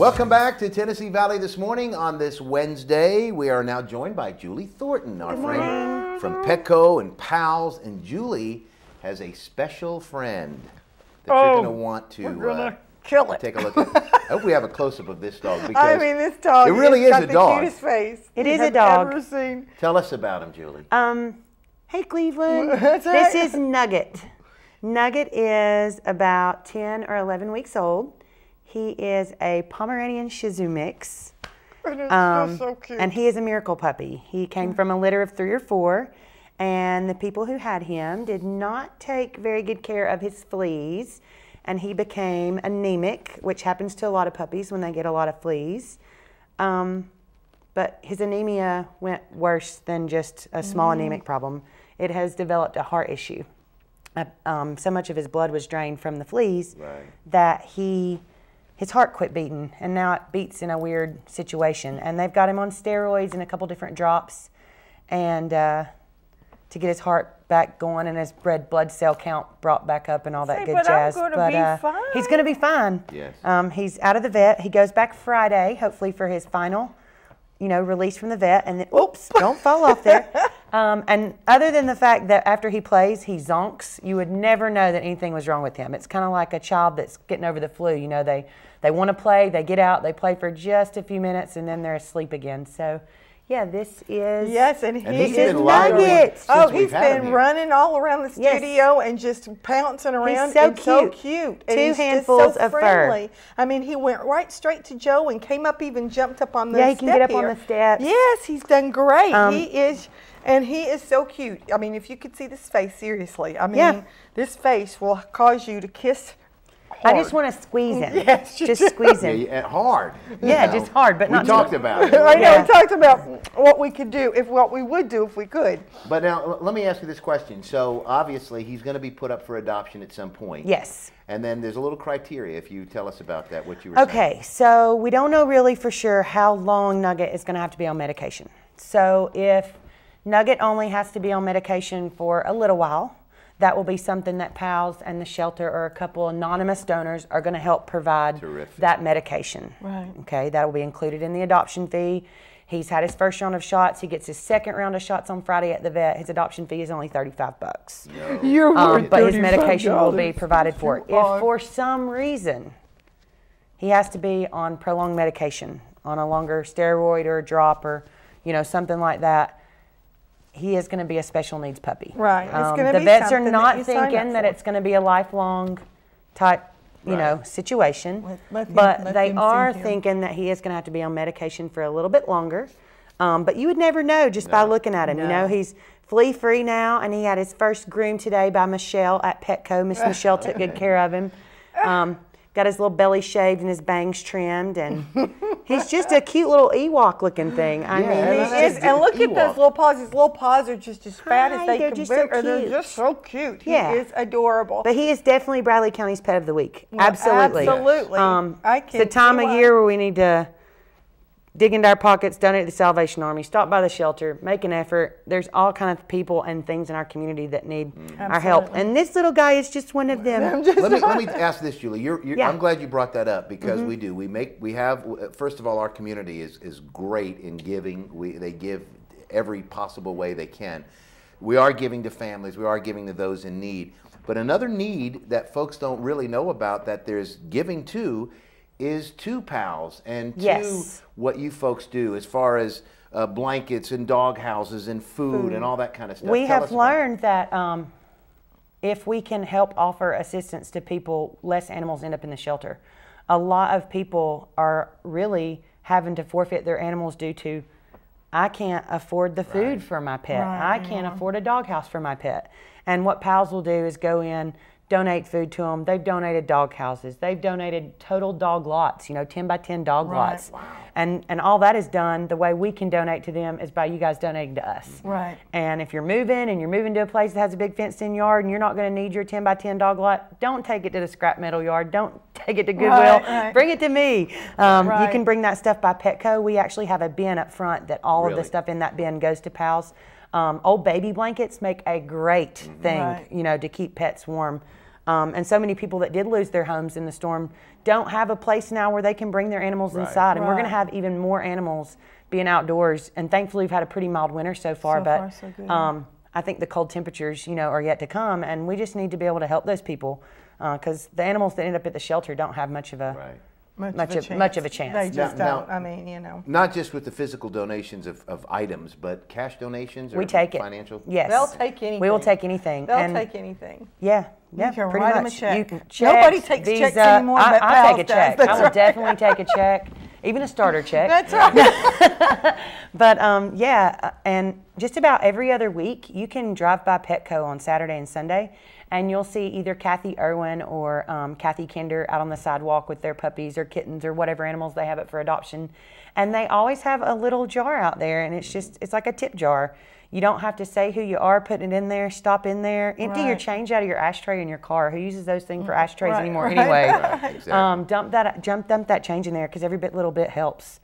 Welcome back to Tennessee Valley this morning on this Wednesday. We are now joined by Julie Thorton, our friend from Petco and Pals. And Julie has a special friend that you're going to want to kill it. Take a look at. I hope we have a close-up of this dog because I mean, this dog it really is got a the dog. cutest face it is a dog. Ever seen. Tell us about him, Julie. Hey, Cleveland. That's This right. is Nugget. Nugget is about 10 or 11 weeks old. He is a Pomeranian Shih Tzu mix. And it's just so cute. And he is a miracle puppy. He came from a litter of 3 or 4, and the people who had him did not take very good care of his fleas, and he became anemic, which happens to a lot of puppies when they get a lot of fleas. But his anemia went worse than just a small anemic problem. It has developed a heart issue. So much of his blood was drained from the fleas that his heart quit beating, and now it beats in a weird situation. And they've got him on steroids and a couple different drops, and to get his heart back going and his red blood cell count brought back up and all that good jazz. But he's going to be fine. Yes. He's out of the vet. He goes back Friday, hopefully for his final, release from the vet. And then, oops, don't fall off there. And other than the fact that after he plays, he zonks, you would never know that anything was wrong with him. It's kind of like a child that's getting over the flu. They want to play, they get out, they play for just a few minutes, and then they're asleep again. So, yeah, this is and he's is been lively Nugget. since he's been running all around the studio and just pouncing around. He's so cute. Two And he's handfuls just so of friendly. fur. I mean, he went right straight to Joe and came up, even jumped up on the Yeah, he step can get up here. on the steps. Yes, he's done great. He is so cute. I mean, if you could see this face, seriously. I mean, this face will cause you to kiss hard. I just want to squeeze him. Yes, just squeeze him. Hard. Yeah, just hard, but not We talked about it. I know, we talked about what we could do, what we would do if we could. But now, let me ask you this question. So, obviously, he's going to be put up for adoption at some point. Yes. And then there's a little criteria, if you tell us about that, what you were saying. Okay, so we don't know really for sure how long Nugget is going to have to be on medication. So if Nugget only has to be on medication for a little while, that will be something that Pals and the shelter or a couple anonymous donors are going to help provide that medication. Right. Okay, that will be included in the adoption fee. He's had his first round of shots. He gets his second round of shots on Friday at the vet. His adoption fee is only $35. No. But his medication will be provided for. If for some reason he has to be on prolonged medication, on a longer steroid or a drop or something like that, he is going to be a special needs puppy. Right. It's going to the be vets are something not that you sign thinking up that for. it's going to be a lifelong type, situation. Let They them are see him. thinking that he is going to have to be on medication for a little bit longer. But you would never know just by looking at him. He's flea-free now, and he had his first groom today by Michelle at Petco. Miss Michelle took good care of him. Got his little belly shaved and his bangs trimmed, and he's just a cute little Ewok-looking thing. I mean, He is, and look at those little paws. His little paws are just as fat as they they're can just be. so And they're cute. just so cute. Yeah. He is adorable. But he is definitely Bradley County's Pet of the Week. Absolutely. Absolutely. I It's the time of year where we need to dig into our pockets, donate to the Salvation Army, stop by the shelter, make an effort. There's all kinds of people and things in our community that need our help. And this little guy is just one of them. Let me ask this, Julie. I'm glad you brought that up because we do. We have, first of all, our community is great in giving. They give every possible way they can. We are giving to families. We are giving to those in need. But another need that folks don't really know about that there's giving to is to Pals and to what you folks do as far as blankets and dog houses and food and all that kind of stuff. We have learned that if we can help offer assistance to people, less animals end up in the shelter. A lot of people are really having to forfeit their animals due to, I can't afford the food for my pet. I can't afford a doghouse for my pet. And what Pals will do is go in, donate food to them. They've donated dog houses. They've donated total dog lots, 10 by 10 dog lots. Wow. And all that is done, the way we can donate to them is by you guys donating to us. Right. And if you're moving and you're moving to a place that has a big fenced-in yard and you're not going to need your 10 by 10 dog lot, don't take it to the scrap metal yard. Don't take it to Goodwill. Bring it to me. You can bring that stuff by Petco. We actually have a bin up front that all of the stuff in that bin goes to Pals. Old baby blankets make a great thing, to keep pets warm. And so many people that did lose their homes in the storm don't have a place now where they can bring their animals inside. And we're going to have even more animals being outdoors. And thankfully, we've had a pretty mild winter so far. So good. I think the cold temperatures, you know, are yet to come. And we just need to be able to help those people because the animals that end up at the shelter don't have much of a much of a chance. They just don't. I mean, you know. Not just with the physical donations of items, but cash donations or we take financial? Yes. They'll take anything. We will take anything. They'll take anything. Yeah. You can pretty write much. them a check. You can Nobody takes checks anymore, but I'll take a check. That's I will definitely take a check, even a starter check. That's right. But yeah, and just about every other week, you can drive by Petco on Saturday and Sunday, and you'll see either Kathy Irwin or Kathy Kinder out on the sidewalk with their puppies or kittens or whatever animals they have up for adoption. And they always have a little jar out there, and it's like a tip jar. You don't have to say who you are, putting it in there, stop in there, empty your change out of your ashtray in your car. Who uses those things for ashtrays anymore anyway? Exactly. Dump that change in there because every little bit helps.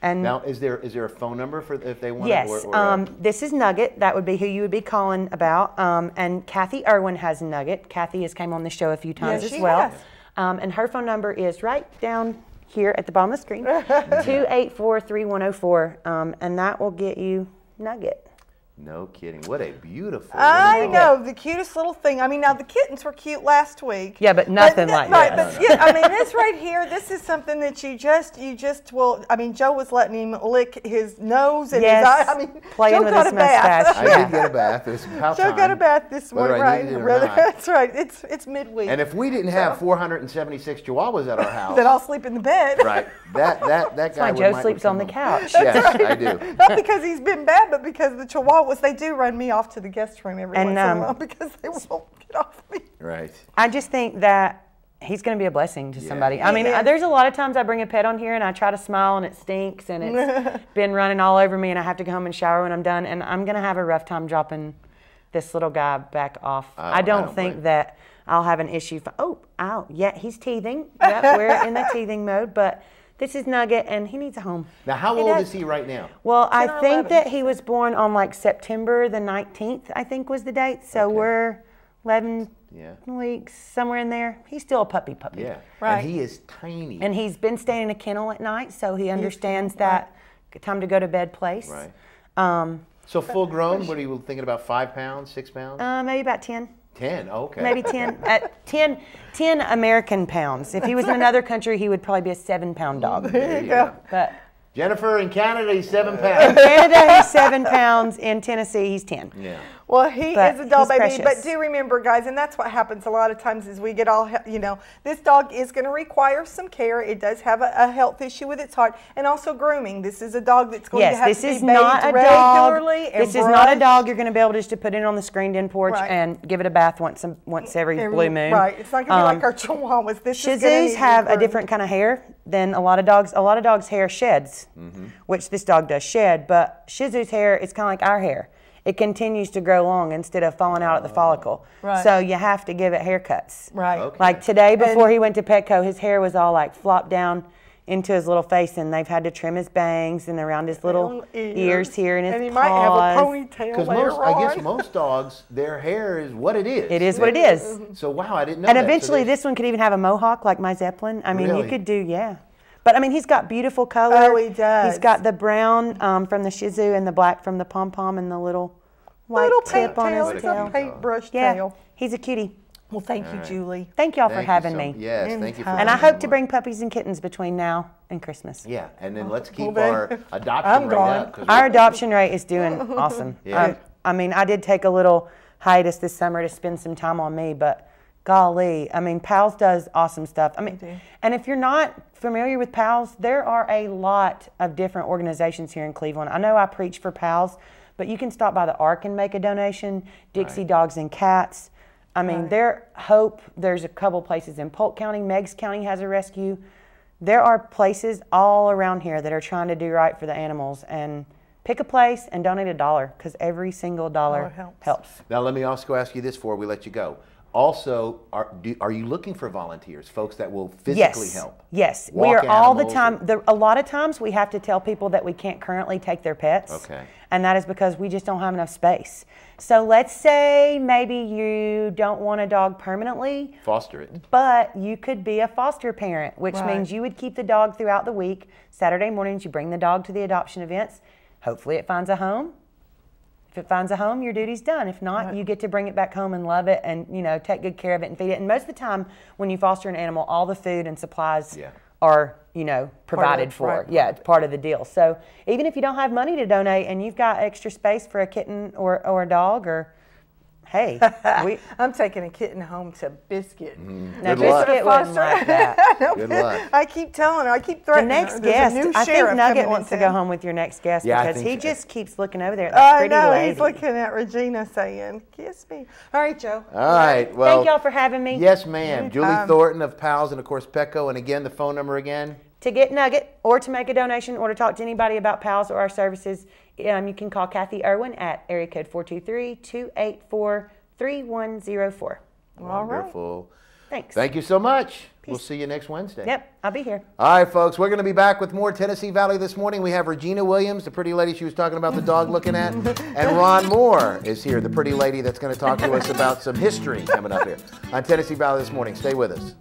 And now, is there a phone number for if they want yes, it? Yes. This is Nugget. That would be who you would be calling about. And Kathy Irwin has Nugget. Kathy has came on the show a few times as well. Has. And her phone number is right down here at the bottom of the screen, 284-3104, and that will get you Nugget. No kidding. What a beautiful. I know, the cutest little thing. I mean, now the kittens were cute last week. Yeah, but nothing like right, this. But yeah, I mean, this right here, this is something that you just will. I mean, Joe was letting him lick his nose and his eye. I mean, playing Joe with got his a bath. mustache. I did get a bath. It was about Joe time. got a bath this morning, right? Needed it or not. That's right. It's midweek. And if we didn't have 476 chihuahuas at our house, then I'll sleep in the bed. right? That That's guy. why Joe sleeps on the couch. Yes, I do. Not because he's been bad, but because the chihuahuas, they do run me off to the guest room every once in a while because they won't get off me. Right. I just think that he's going to be a blessing to somebody. I mean, there's a lot of times I bring a pet on here and I try to smile and it stinks and it's been running all over me and I have to go home and shower when I'm done, and I'm going to have a rough time dropping this little guy back off. I don't think that I'll have an issue. Yeah, he's teething. Yep, we're in the teething mode, but this is Nugget, and he needs a home. Now, how old is he right now? Well, I think that he was born on like September the 19th, I think was the date. So we're 11 weeks, somewhere in there. He's still a puppy. Yeah, right. And he is tiny. And he's been staying in a kennel at night, so he understands that time to go to bed place. Right. So full grown, what are you thinking about, 5 pounds, 6 pounds? Maybe about 10. 10, okay. Maybe 10. 10 American pounds. If he was in another country, he would probably be a 7-pound dog. There you go. But Jennifer, in Canada, he's 7 pounds. in Canada, he's 7 pounds. In Tennessee, he's 10. Yeah. Well, he is a dog baby, precious. but do remember, guys, and that's what happens a lot of times is we get all, this dog is going to require some care. It does have a health issue with its heart, and also grooming. This is a dog that's going to have to be bathed regularly and This is not a dog you're going to be able just to put in on the screened-in porch and give it a bath once every blue moon. Right. It's not going to be like our Chihuahuas. Shih Tzus have a different kind of hair than a lot of dogs. A lot of dogs' hair sheds, which this dog does shed, but Shih Tzu's hair is kind of like our hair. It continues to grow long instead of falling out at the follicle. Right. So you have to give it haircuts. Right. Okay. Like today before he went to Petco, his hair was all like flopped down into his little face, and they've had to trim his bangs and around his little ears here and his and he paws. might have a ponytail Because I guess most dogs, their hair is what it is. It is what it is. So wow, I didn't know And that. eventually this one could even have a mohawk like my Zeppelin. I mean, Really? you could do, But I mean, he's got beautiful color. Oh, he does. He's got the brown from the Shih Tzu and the black from the pom-pom and the little white tip on his It's tail. a paintbrush Yeah, tail. he's a cutie. Well, thank you, Julie. Thank y'all for Thank you having so- me. Yes, thank you for And I coming hope to on. bring puppies and kittens between now and Christmas. Yeah, and then let's keep Well, our adoption I'm rate gone. up. 'Cause Our adoption rate is doing awesome. Yeah. I mean, I did take a little hiatus this summer to spend some time on me, but golly, I mean, PALS does awesome stuff. I mean, and if you're not familiar with PALS, there are a lot of different organizations here in Cleveland. I know I preach for PALS, but you can stop by the Ark and make a donation, Dixie Dogs and Cats. I mean, there's a couple places in Polk County, Meigs County has a rescue. There are places all around here that are trying to do right for the animals, and pick a place and donate $1 because every single dollar helps. Now let me also ask you this before we let you go. Also, are you looking for volunteers, folks that will physically help? Yes, we are all the time. A lot of times we have to tell people that we can't currently take their pets. Okay. And that is because we just don't have enough space. So let's say maybe you don't want a dog permanently. Foster it. But you could be a foster parent, which means you would keep the dog throughout the week. Saturday mornings, you bring the dog to the adoption events. Hopefully it finds a home. If it finds a home, your duty's done. If not, you get to bring it back home and love it and, you know, take good care of it and feed it. And most of the time when you foster an animal, all the food and supplies are, you know, provided for. Yeah, it's part of the deal. So even if you don't have money to donate and you've got extra space for a kitten or a dog, or hey, I'm taking a kitten home to Biscuit. No, Biscuit wouldn't like that. Good luck. I keep telling her, I keep threatening the next guest, I think Nugget wants to go home with your next guest because he just keeps looking over there at that pretty lady. He's looking at Regina saying, kiss me. All right, Joe. All right. Well, thank y'all for having me. Yes, ma'am. Julie Thornton of PALS and, of course, Petco. And again, the phone number again? To get Nugget or to make a donation or to talk to anybody about PALS or our services, you can call Kathy Irwin at area code 423-284-3104. Wonderful. Thanks. Thank you so much. Peace. We'll see you next Wednesday. Yep, I'll be here. All right, folks, we're going to be back with more Tennessee Valley this morning. We have Regina Williams, the pretty lady she was talking about the dog looking at, and Ron Moore is here, the pretty lady that's going to talk to us about some history coming up here on Tennessee Valley this morning. Stay with us.